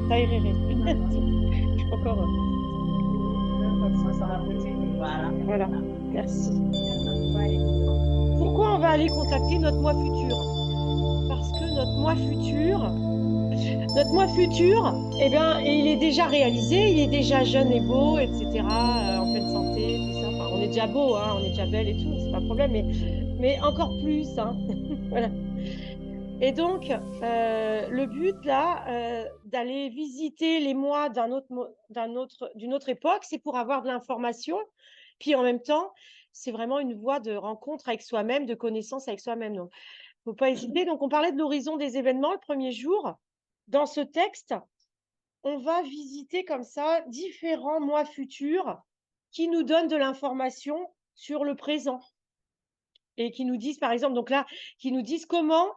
Taïréré. Je suis encore. Voilà, merci. Pourquoi on va aller contacter notre moi futur? Parce que notre moi futur, eh bien, il est déjà réalisé, il est déjà jeune et beau, etc., en pleine santé, tout ça. Enfin, on est déjà beau, hein, on est déjà belle et tout, c'est pas un problème, mais encore plus, hein. Voilà. Et donc, le but là, d'aller visiter les mois d'une autre époque, c'est pour avoir de l'information. Puis en même temps, c'est vraiment une voie de rencontre avec soi-même, de connaissance avec soi-même. Donc, faut pas hésiter. Donc, on parlait de l'horizon des événements le premier jour. Dans ce texte, on va visiter comme ça différents mois futurs qui nous donnent de l'information sur le présent et qui nous disent, par exemple, donc là, qui nous disent comment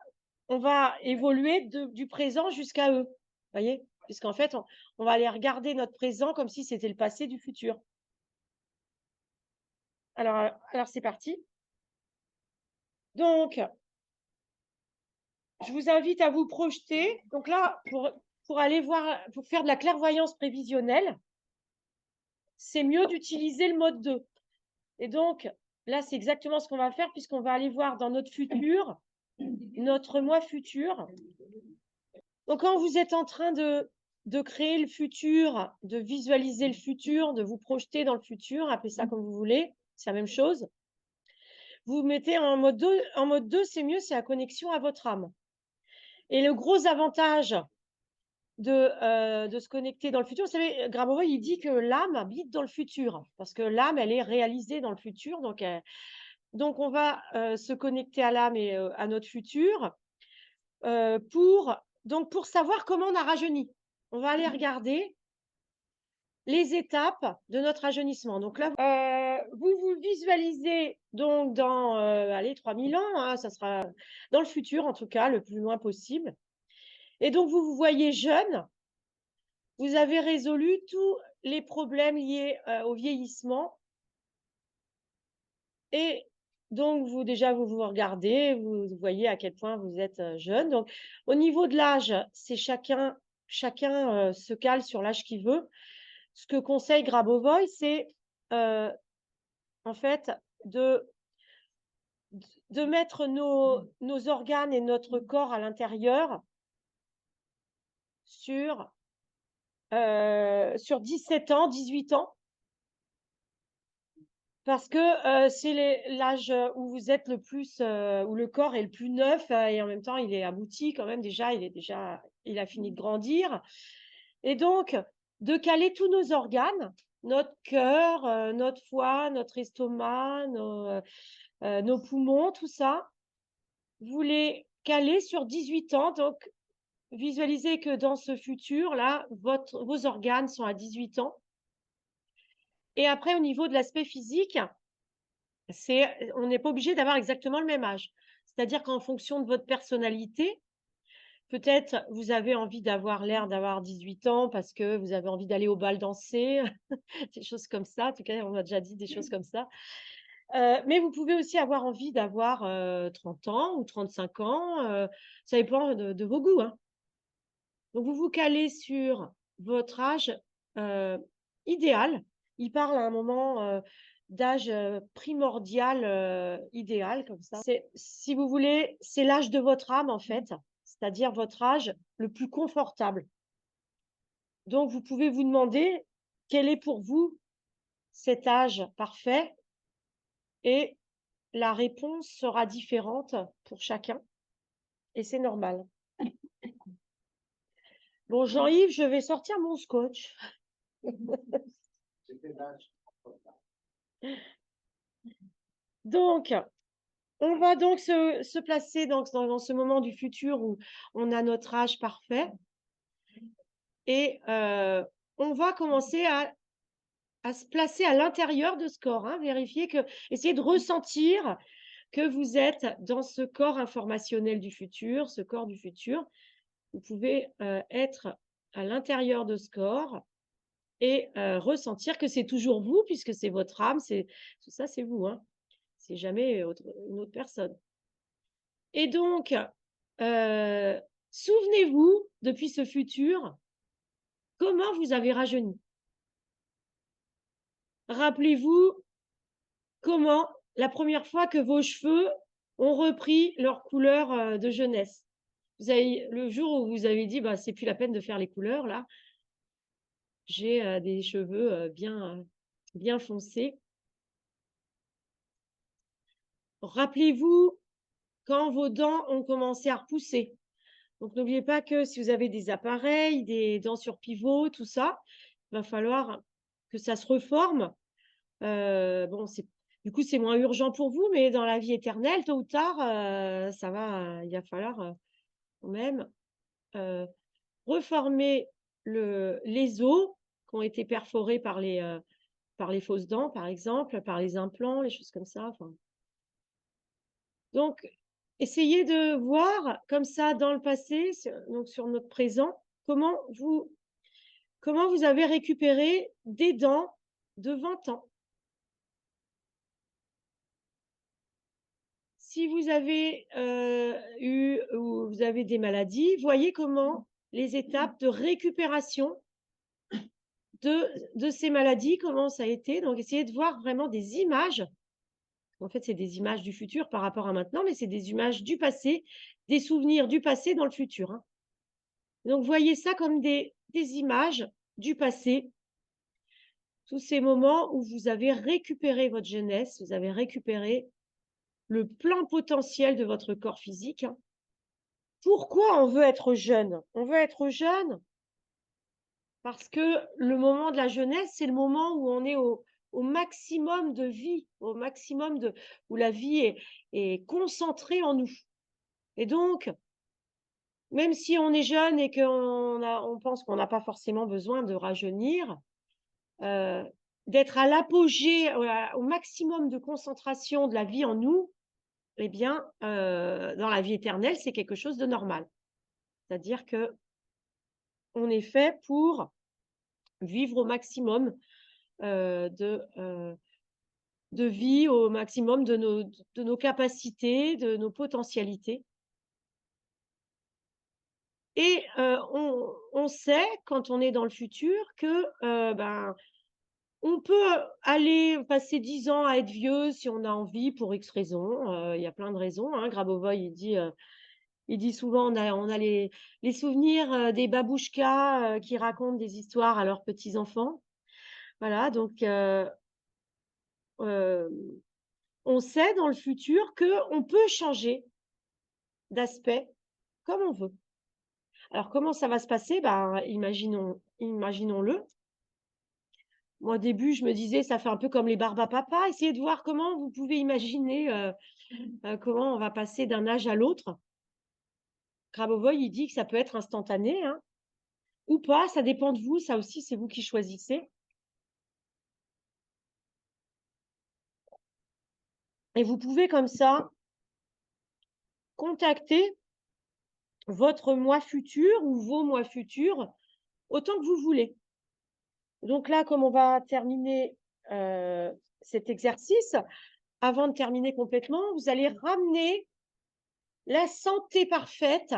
on va évoluer du présent jusqu'à eux. Vous voyez? Puisqu'en fait, on va aller regarder notre présent comme si c'était le passé du futur. Alors c'est parti. Donc, je vous invite à vous projeter. Donc là, pour aller voir, pour faire de la clairvoyance prévisionnelle, c'est mieux d'utiliser le mode 2. Et donc, là, c'est exactement ce qu'on va faire puisqu'on va aller voir dans notre futur, notre moi futur. Donc, quand vous êtes en train de créer le futur, de visualiser le futur, de vous projeter dans le futur, appelez ça comme vous voulez, c'est la même chose. Vous mettez en mode 2, c'est mieux, c'est la connexion à votre âme. Et le gros avantage de se connecter dans le futur, vous savez, Grabovoi, il dit que l'âme habite dans le futur, parce que l'âme, elle est réalisée dans le futur. Donc on va se connecter à l'âme et à notre futur pour savoir comment on a rajeuni. On va aller regarder les étapes de notre rajeunissement. Donc là, vous vous visualisez donc dans 3000 ans, hein, ça sera dans le futur en tout cas, le plus loin possible. Et donc vous vous voyez jeune, vous avez résolu tous les problèmes liés au vieillissement. Et donc vous vous regardez, vous voyez à quel point vous êtes jeune. Donc au niveau de l'âge, c'est chacun se cale sur l'âge qu'il veut. Ce que conseille Grabovoi, c'est en fait de mettre nos organes et notre corps à l'intérieur sur 17 ans, 18 ans, parce que c'est l'âge où vous êtes le plus, où le corps est le plus neuf et en même temps il est abouti quand même déjà, il a fini de grandir. Et donc, de caler tous nos organes, notre cœur, notre foie, notre estomac, nos poumons, tout ça, vous les calez sur 18 ans. Donc, visualisez que dans ce futur-là, vos organes sont à 18 ans. Et après, au niveau de l'aspect physique, on n'est pas obligé d'avoir exactement le même âge. C'est-à-dire qu'en fonction de votre personnalité, peut-être vous avez envie d'avoir l'air d'avoir 18 ans parce que vous avez envie d'aller au bal danser, des choses comme ça. En tout cas, on m'a déjà dit des choses comme ça. Mais vous pouvez aussi avoir envie d'avoir 30 ans ou 35 ans. Ça dépend de vos goûts, hein. Donc, vous vous calez sur votre âge idéal. Il parle à un moment d'âge primordial idéal, comme ça. Si vous voulez, c'est l'âge de votre âme, en fait, c'est-à-dire votre âge le plus confortable. Donc, vous pouvez vous demander quel est pour vous cet âge parfait et la réponse sera différente pour chacun et c'est normal. Bon, Jean-Yves, je vais sortir mon scotch. Donc, on va donc se placer dans ce moment du futur où on a notre âge parfait et on va commencer à se placer à l'intérieur de ce corps, hein, essayer de ressentir que vous êtes dans ce corps informationnel du futur, ce corps du futur. Vous pouvez être à l'intérieur de ce corps et ressentir que c'est toujours vous, puisque c'est votre âme, tout ça, c'est vous, hein. C'est jamais une autre personne. Et donc, souvenez-vous, depuis ce futur, comment vous avez rajeuni. Rappelez-vous comment la première fois que vos cheveux ont repris leur couleur de jeunesse. Le jour où vous avez dit, bah, c'est plus la peine de faire les couleurs, là, j'ai des cheveux bien foncés. Rappelez-vous quand vos dents ont commencé à repousser. Donc, n'oubliez pas que si vous avez des appareils, des dents sur pivot, tout ça, il va falloir que ça se reforme. Bon, du coup, c'est moins urgent pour vous, mais dans la vie éternelle, tôt ou tard, il va falloir quand même reformer les os qui ont été perforés par les fausses dents, par exemple, par les implants, les choses comme ça. Enfin, donc, essayez de voir comme ça dans le passé, donc sur notre présent, comment vous avez récupéré des dents de 20 ans. Si vous avez eu ou vous avez des maladies, voyez comment les étapes de récupération de ces maladies, comment ça a été. Donc, essayez de voir vraiment des images. En fait, c'est des images du futur par rapport à maintenant, mais c'est des images du passé, des souvenirs du passé dans le futur, hein. Donc, voyez ça comme des images du passé, tous ces moments où vous avez récupéré votre jeunesse, vous avez récupéré le plein potentiel de votre corps physique, hein. Pourquoi on veut être jeune? On veut être jeune parce que le moment de la jeunesse, c'est le moment où on est au maximum de vie, au maximum où la vie est concentrée en nous. Et donc, même si on est jeune et on pense qu'on n'a pas forcément besoin de rajeunir, d'être à l'apogée, au maximum de concentration de la vie en nous, eh bien, dans la vie éternelle, c'est quelque chose de normal. C'est-à-dire que on est fait pour vivre au maximum de vie, au maximum de nos capacités, de nos potentialités. Et on sait, quand on est dans le futur, que on peut aller passer 10 ans à être vieux si on a envie pour X raisons. Il y a plein de raisons, hein. Grabovoi, il dit souvent, on a les souvenirs des babouchkas qui racontent des histoires à leurs petits-enfants. Voilà, donc on sait dans le futur qu'on peut changer d'aspect comme on veut. Alors, comment ça va se passer? Imaginons-le. Moi, au début, je me disais, ça fait un peu comme les barbes à papa. Essayez de voir comment vous pouvez imaginer comment on va passer d'un âge à l'autre. Grabovoi, il dit que ça peut être instantané, hein, ou pas, ça dépend de vous. Ça aussi, c'est vous qui choisissez. Et vous pouvez comme ça contacter votre moi futur ou vos mois futurs autant que vous voulez. Donc là, comme on va terminer cet exercice, avant de terminer complètement, vous allez ramener la santé parfaite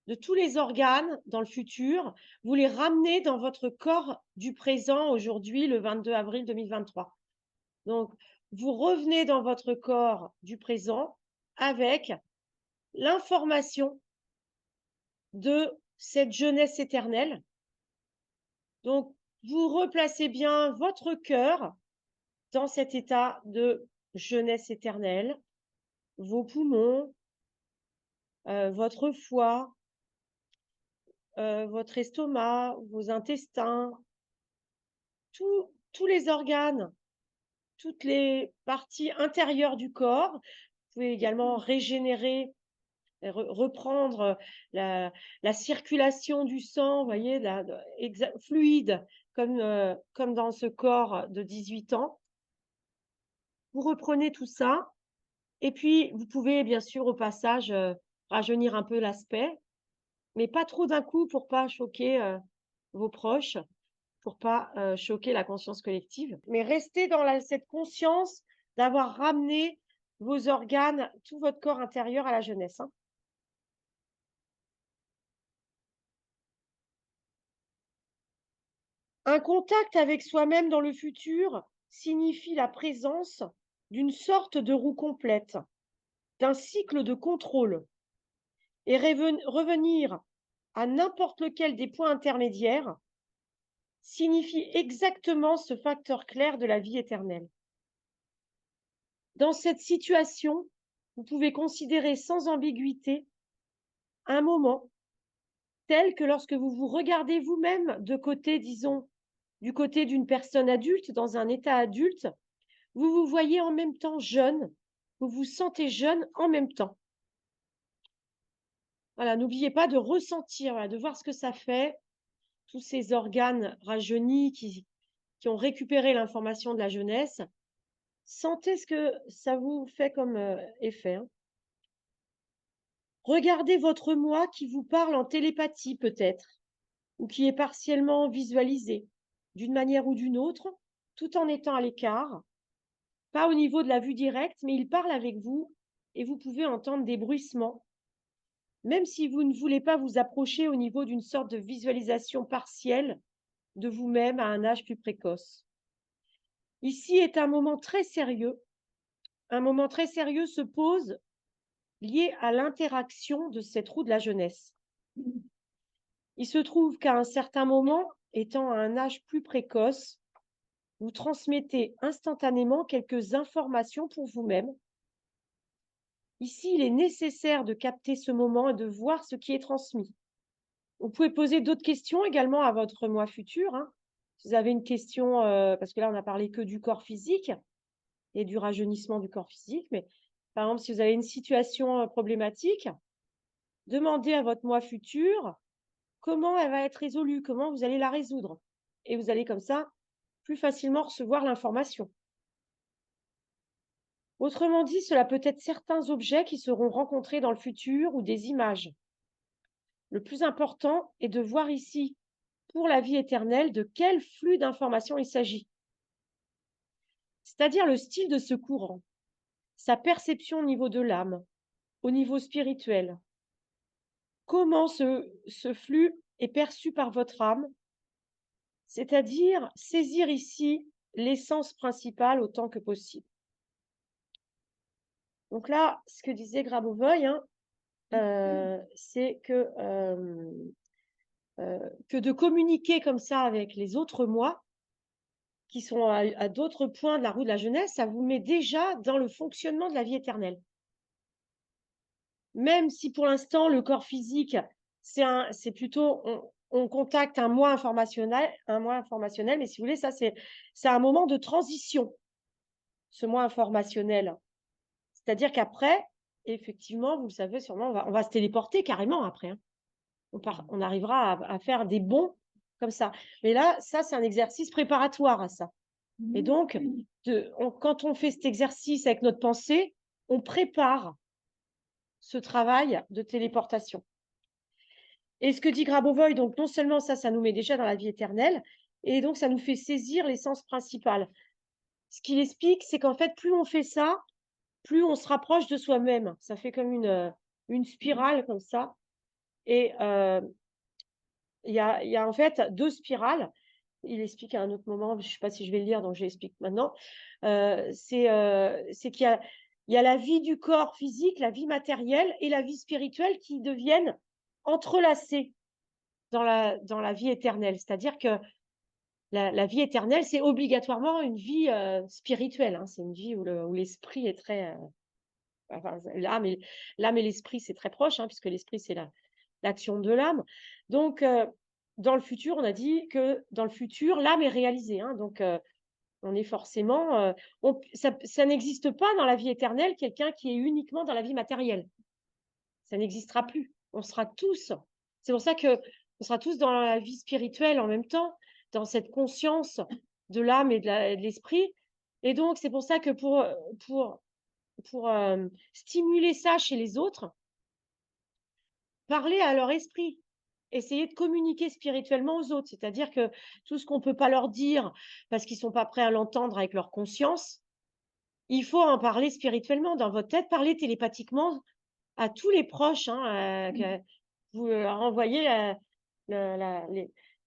de tous les organes dans le futur. Vous les ramenez dans votre corps du présent, aujourd'hui, le 22 avril 2023. Donc, vous revenez dans votre corps du présent avec l'information de cette jeunesse éternelle. Donc, vous replacez bien votre cœur dans cet état de jeunesse éternelle, vos poumons, votre foie, votre estomac, vos intestins, tous les organes, toutes les parties intérieures du corps. Vous pouvez également régénérer, reprendre la circulation du sang, vous voyez, fluide, comme dans ce corps de 18 ans. Vous reprenez tout ça. Et puis, vous pouvez bien sûr au passage rajeunir un peu l'aspect, mais pas trop d'un coup pour pas choquer vos proches, pour pas choquer la conscience collective. Mais restez dans cette conscience d'avoir ramené vos organes, tout votre corps intérieur à la jeunesse, hein. Un contact avec soi-même dans le futur signifie la présence d'une sorte de roue complète, d'un cycle de contrôle, et revenir à n'importe lequel des points intermédiaires signifie exactement ce facteur clair de la vie éternelle. Dans cette situation, vous pouvez considérer sans ambiguïté un moment tel que lorsque vous vous regardez vous-même de côté, disons, du côté d'une personne adulte, dans un état adulte, vous vous voyez en même temps jeune, vous vous sentez jeune en même temps. Voilà, n'oubliez pas de ressentir, voilà, de voir ce que ça fait, tous ces organes rajeunis qui ont récupéré l'information de la jeunesse. Sentez ce que ça vous fait comme effet, hein. Regardez votre moi qui vous parle en télépathie peut-être, ou qui est partiellement visualisé, d'une manière ou d'une autre, tout en étant à l'écart, pas au niveau de la vue directe, mais il parle avec vous et vous pouvez entendre des bruissements, même si vous ne voulez pas vous approcher au niveau d'une sorte de visualisation partielle de vous-même à un âge plus précoce. Ici est un moment très sérieux. Un moment très sérieux se pose lié à l'interaction de cette roue de la jeunesse. Il se trouve qu'à un certain moment, étant à un âge plus précoce, vous transmettez instantanément quelques informations pour vous-même. Ici, il est nécessaire de capter ce moment et de voir ce qui est transmis. Vous pouvez poser d'autres questions également à votre moi futur, hein. Si vous avez une question, parce que là, on n'a parlé que du corps physique et du rajeunissement du corps physique, mais par exemple, si vous avez une situation problématique, demandez à votre moi futur comment elle va être résolue, comment vous allez la résoudre. Et vous allez comme ça plus facilement recevoir l'information. Autrement dit, cela peut être certains objets qui seront rencontrés dans le futur ou des images. Le plus important est de voir ici, pour la vie éternelle, de quel flux d'informations il s'agit. C'est-à-dire le style de ce courant, sa perception au niveau de l'âme, au niveau spirituel. Comment ce flux est perçu par votre âme, c'est-à-dire saisir ici l'essence principale autant que possible. Donc là, ce que disait Grabovoi, hein, c'est que de communiquer comme ça avec les autres moi, qui sont à d'autres points de la roue de la jeunesse, ça vous met déjà dans le fonctionnement de la vie éternelle. Même si pour l'instant, le corps physique, c'est plutôt, on contacte un moi informationnel, mais si vous voulez, ça, c'est un moment de transition, ce moi informationnel. C'est-à-dire qu'après, effectivement, vous le savez sûrement, on va se téléporter carrément après, hein. On arrivera à faire des bonds comme ça. Mais là, ça, c'est un exercice préparatoire à ça. Et donc, quand on fait cet exercice avec notre pensée, on prépare ce travail de téléportation. Et ce que dit Grabovoi, donc non seulement ça nous met déjà dans la vie éternelle, et donc ça nous fait saisir l'essence principale. Ce qu'il explique, c'est qu'en fait, plus on fait ça, plus on se rapproche de soi-même. Ça fait comme une spirale comme ça. Et il y a en fait 2 spirales. Il explique à un autre moment, je ne sais pas si je vais le lire, donc je l'explique maintenant. C'est qu'il y a la vie du corps physique, la vie matérielle et la vie spirituelle qui deviennent entrelacées dans la vie éternelle. C'est-à-dire que la vie éternelle, c'est obligatoirement une vie spirituelle, hein. C'est une vie où l'esprit est très... enfin, l'âme et l'esprit, c'est très proche, hein, puisque l'esprit, c'est l'action de l'âme. Donc, dans le futur, on a dit que dans le futur, l'âme est réalisée, hein. Donc, on est forcément... ça n'existe pas dans la vie éternelle, quelqu'un qui est uniquement dans la vie matérielle. Ça n'existera plus. On sera tous... C'est pour ça qu'on sera tous dans la vie spirituelle en même temps, dans cette conscience de l'âme et de l'esprit. Et donc, c'est pour ça que pour stimuler ça chez les autres, parler à leur esprit, essayer de communiquer spirituellement aux autres. C'est-à-dire que tout ce qu'on ne peut pas leur dire parce qu'ils ne sont pas prêts à l'entendre avec leur conscience, il faut en parler spirituellement dans votre tête, parler télépathiquement à tous les proches, hein, que vous leur envoyez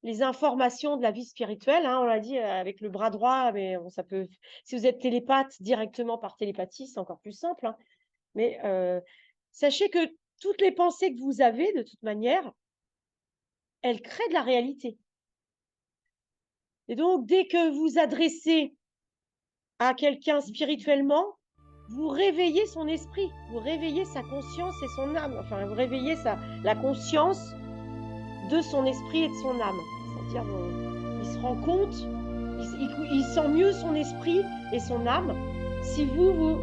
les informations de la vie spirituelle, hein, on l'a dit, avec le bras droit, mais bon, ça peut si vous êtes télépathe, directement par télépathie, c'est encore plus simple, hein. Mais, sachez que toutes les pensées que vous avez, de toute manière, elles créent de la réalité. Et donc dès que vous adressez à quelqu'un spirituellement, vous réveillez son esprit, vous réveillez sa conscience et son âme, enfin, vous réveillez la conscience de son esprit et de son âme. C'est-à-dire, il se rend compte, il sent mieux son esprit et son âme si vous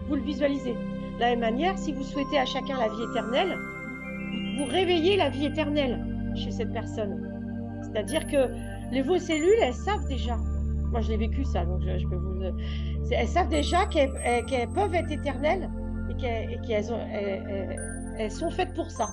le visualisez. De la même manière, si vous souhaitez à chacun la vie éternelle, vous réveillez la vie éternelle chez cette personne. C'est-à-dire que vos cellules, elles savent déjà. Moi, je l'ai vécu ça, donc je peux vous. Elles savent déjà qu'elles peuvent être éternelles et qu'elles sont faites pour ça.